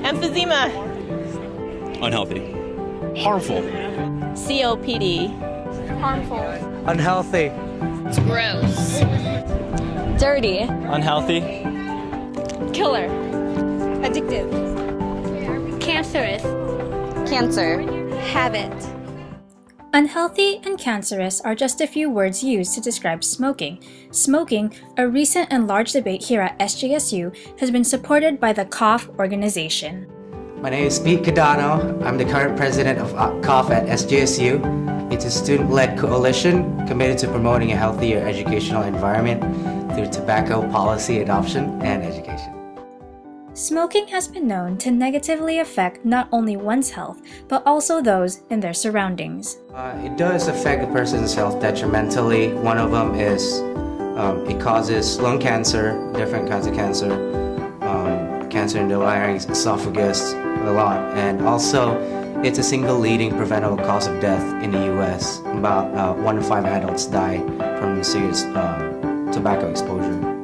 Emphysema. Unhealthy. Harmful. COPD. Harmful. Unhealthy. It's gross. Dirty. Unhealthy. Killer. Addictive. Cancerous. Cancer. Habit. Unhealthy and cancerous are just a few words used to describe smoking. Smoking, a recent and large debate here at SJSU, has been supported by the COUGH organization. My name is Pete Cadano. I'm the current president of COUGH at SJSU. It's a student-led coalition committed to promoting a healthier educational environment through tobacco policy adoption and education. Smoking has been known to negatively affect not only one's health, but also those in their surroundings. It does affect a person's health detrimentally. One of them is it causes lung cancer, different kinds of cancer, cancer in the larynx, esophagus, a lot. And also, it's a single leading preventable cause of death in the US. About 1 in 5 adults die from serious tobacco exposure.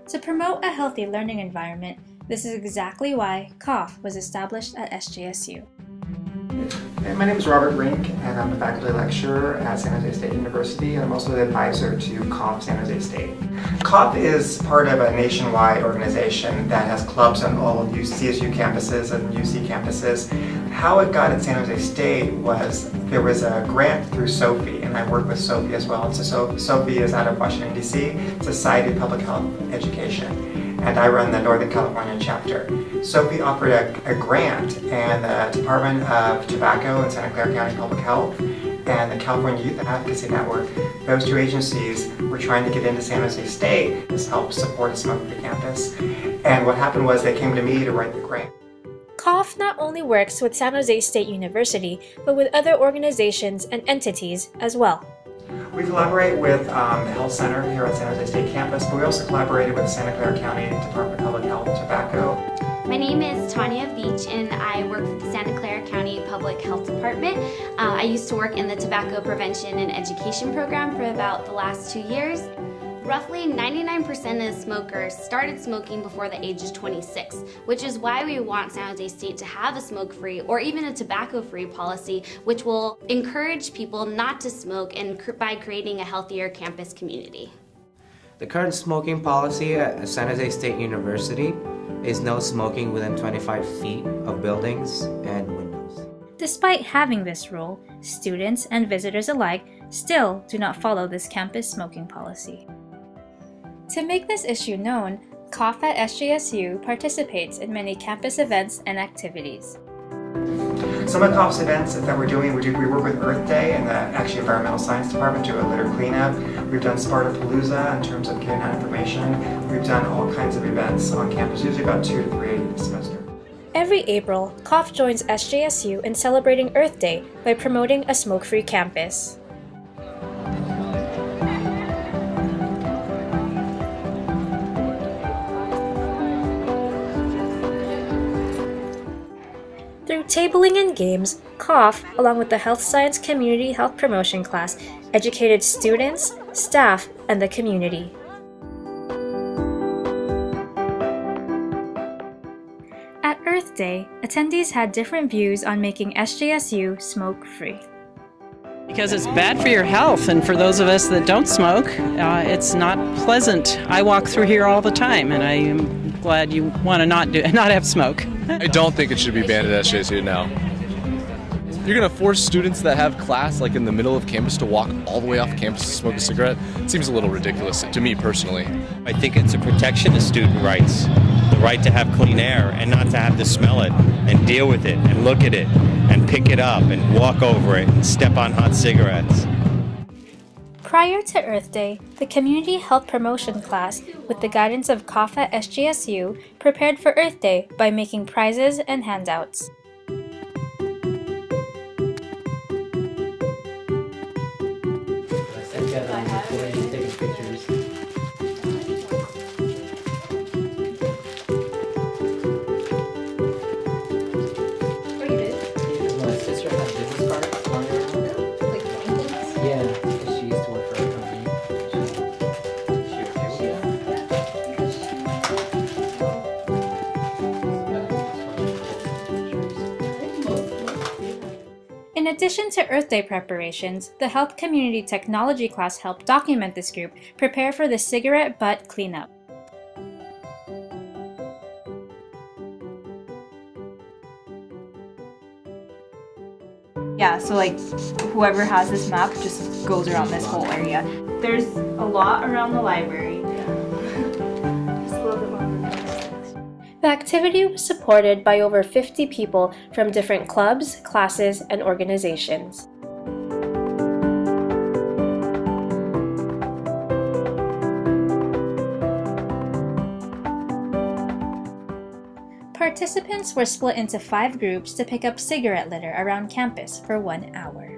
To promote a healthy learning environment, this is exactly why COUGH was established at SJSU. My name is Robert Rink, and I'm a faculty lecturer at San Jose State University, and I'm also the advisor to COUGH San Jose State. COUGH is part of a nationwide organization that has clubs on all of CSU campuses and UC campuses. How it got at San Jose State was there was a grant through SOPHI, and I work with SOPHI as well. So SOPHI is out of Washington, D.C., Society of Public Health Education, and I run the Northern California chapter. SOPHI offered a grant, and the Department of Tobacco in Santa Clara County Public Health and the California Youth Advocacy Network, those two agencies were trying to get into San Jose State. This helped support a smoke-free campus. And what happened was they came to me to write the grant. COUGH not only works with San Jose State University, but with other organizations and entities as well. We collaborate with the Health Center here at San Jose State campus, but we also collaborated with Santa Clara County Department of Public Health and Tobacco. My name is Tanya Beach, and I work for the Santa Clara County Public Health Department. I used to work in the Tobacco Prevention and Education program for about the last 2 years. Roughly 99% of smokers started smoking before the age of 26, which is why we want San Jose State to have a smoke-free or even a tobacco-free policy, which will encourage people not to smoke and by creating a healthier campus community. The current smoking policy at San Jose State University is no smoking within 25 feet of buildings and windows. Despite having this rule, students and visitors alike still do not follow this campus smoking policy. To make this issue known, COUGH at SJSU participates in many campus events and activities. Some of COUGH's events that we're doing, we work with Earth Day and the actually Environmental Science Department to do a litter cleanup. We've done Spartapalooza in terms of giving out information. We've done all kinds of events on campus, usually about 2 to 3 a semester. Every April, COUGH joins SJSU in celebrating Earth Day by promoting a smoke-free campus. Through tabling and games, COUGH, along with the Health Science Community Health Promotion class, educated students, staff, and the community. At Earth Day, attendees had different views on making SJSU smoke-free. Because it's bad for your health, and for those of us that don't smoke, it's not pleasant. I walk through here all the time, and I am glad you want to not have smoke. I don't think it should be banned at SJSU now. You're going to force students that have class like in the middle of campus to walk all the way off campus to smoke a cigarette? It seems a little ridiculous to me personally. I think it's a protection of student rights. The right to have clean air and not to have to smell it and deal with it and look at it and pick it up and walk over it and step on hot cigarettes. Prior to Earth Day, the Community Health Promotion class, with the guidance of COUGH at SJSU, prepared for Earth Day by making prizes and handouts. In addition to Earth Day preparations, the Health Community Technology class helped document this group prepare for the cigarette butt cleanup. Yeah, so like whoever has this map just goes around this whole area. There's a lot around the library. The activity was supported by over 50 people from different clubs, classes, and organizations. Participants were split into 5 groups to pick up cigarette litter around campus for 1 hour.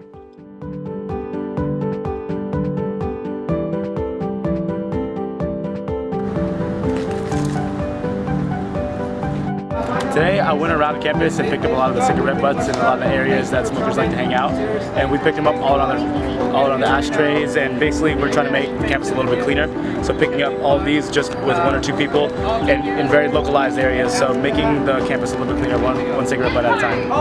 Today I went around campus and picked up a lot of the cigarette butts in a lot of the areas that smokers like to hang out, and we picked them up all around the ashtrays, and basically we're trying to make the campus a little bit cleaner. So picking up all of these just with 1 or 2 people in very localized areas, so making the campus a little bit cleaner, one cigarette butt at a time.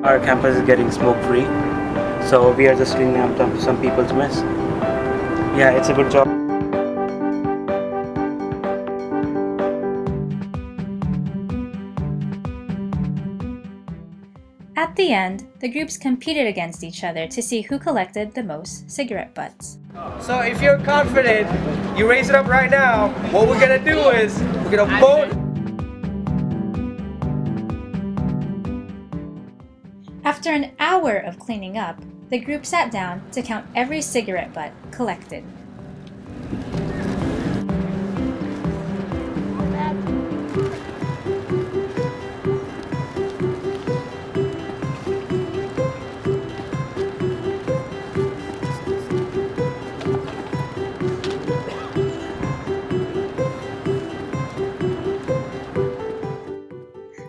Our campus is getting smoke free, so we are just cleaning up some people's mess. Yeah, it's a good job. At the end, the groups competed against each other to see who collected the most cigarette butts. So if you're confident, you raise it up right now. What we're gonna do is, we're gonna vote. After an hour of cleaning up, the group sat down to count every cigarette butt collected.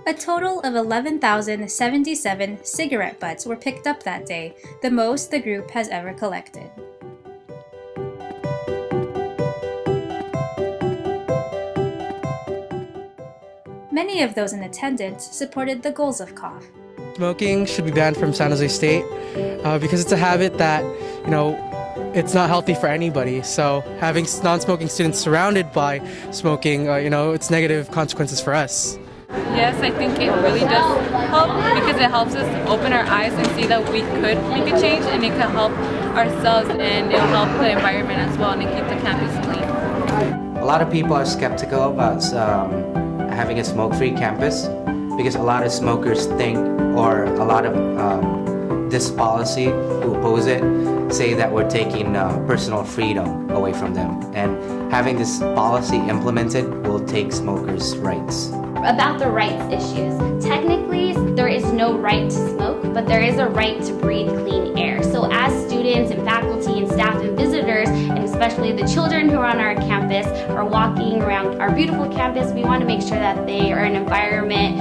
A total of 11,077 cigarette butts were picked up that day, the most the group has ever collected. Many of those in attendance supported the goals of COFF. Smoking should be banned from San Jose State because it's a habit that, it's not healthy for anybody. So having non-smoking students surrounded by smoking, it's negative consequences for us. Yes, I think it really does help because it helps us open our eyes and see that we could make a change, and it can help ourselves and it'll help the environment as well and keep the campus clean. A lot of people are skeptical about having a smoke-free campus because a lot of smokers think, or a lot of this policy who oppose it say that we're taking personal freedom away from them, and having this policy implemented will take smokers' rights. About the rights issues. Technically, there is no right to smoke, but there is a right to breathe clean air. So as students and faculty and staff and visitors, and especially the children who are on our campus, are walking around our beautiful campus, we want to make sure that they are in an environment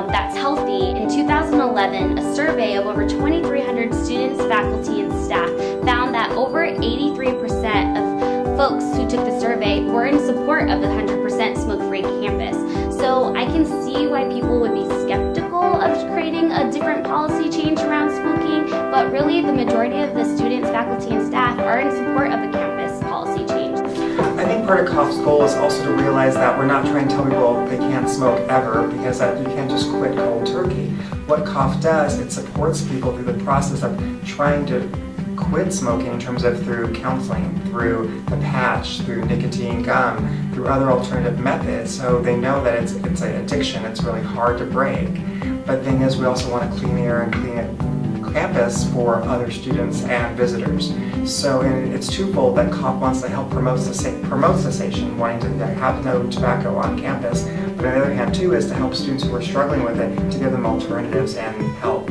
that's healthy. In 2011, a survey of over 2,300 students, faculty, and staff found that over 83% of folks who took the survey were in support of the 100% smoke-free campus. So I can see why people would be skeptical of creating a different policy change around smoking, but really the majority of the students, faculty, and staff are in support of the campus policy change. I think part of COFF's goal is also to realize that we're not trying to tell people they can't smoke ever, because you can't just quit cold turkey. What COFF does, it supports people through the process of trying to quit smoking in terms of through counseling, through the patch, through nicotine gum, through other alternative methods, so they know that it's an addiction, it's really hard to break. But the thing is, we also want a clean air and clean campus for other students and visitors. So it's twofold that COFF wants to help promote cessation, wanting to have no tobacco on campus, but on the other hand too is to help students who are struggling with it, to give them alternatives and help.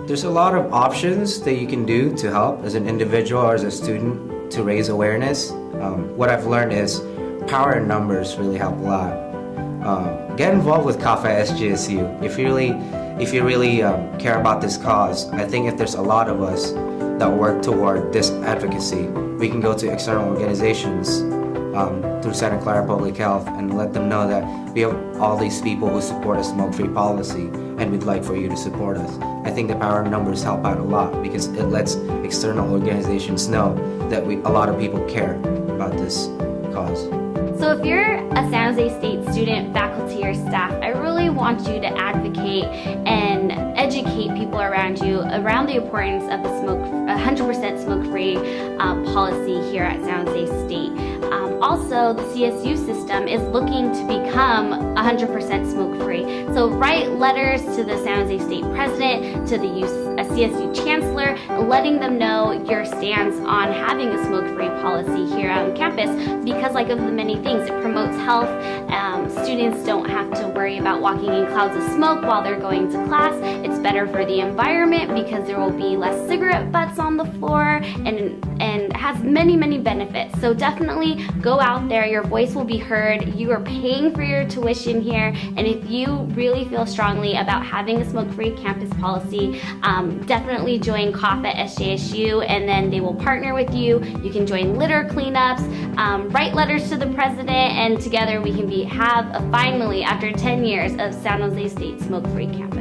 There's a lot of options that you can do to help as an individual or as a student to raise awareness. What I've learned is power in numbers really help a lot. Get involved with COFF at SJSU. If you really care about this cause, I think if there's a lot of us that work toward this advocacy, we can go to external organizations through Santa Clara Public Health and let them know that we have all these people who support a smoke-free policy and we'd like for you to support us. I think the power of numbers help out a lot because it lets external organizations know that a lot of people care about this cause. So if you're a San Jose State student, faculty, or staff, I really want you to advocate and educate people around you around the importance of the 100% smoke-free policy here at San Jose State. Also, the CSU system is looking to become 100% smoke-free. So write letters to the San Jose State president, to the CSU chancellor, letting them know your stance on having a smoke-free policy here on campus, because like of the many things, it promotes health. Students don't have to worry about walking in clouds of smoke while they're going to class. It's better for the environment because there will be less cigarette butts on the floor, and has many, many benefits. So definitely go out there, your voice will be heard. You are paying for your tuition here, and if you really feel strongly about having a smoke-free campus policy, definitely join COF at SJSU, and then they will partner with you. You can join litter cleanups, write letters to the president, and together we can have finally, after 10 years, of San Jose State smoke-free campus.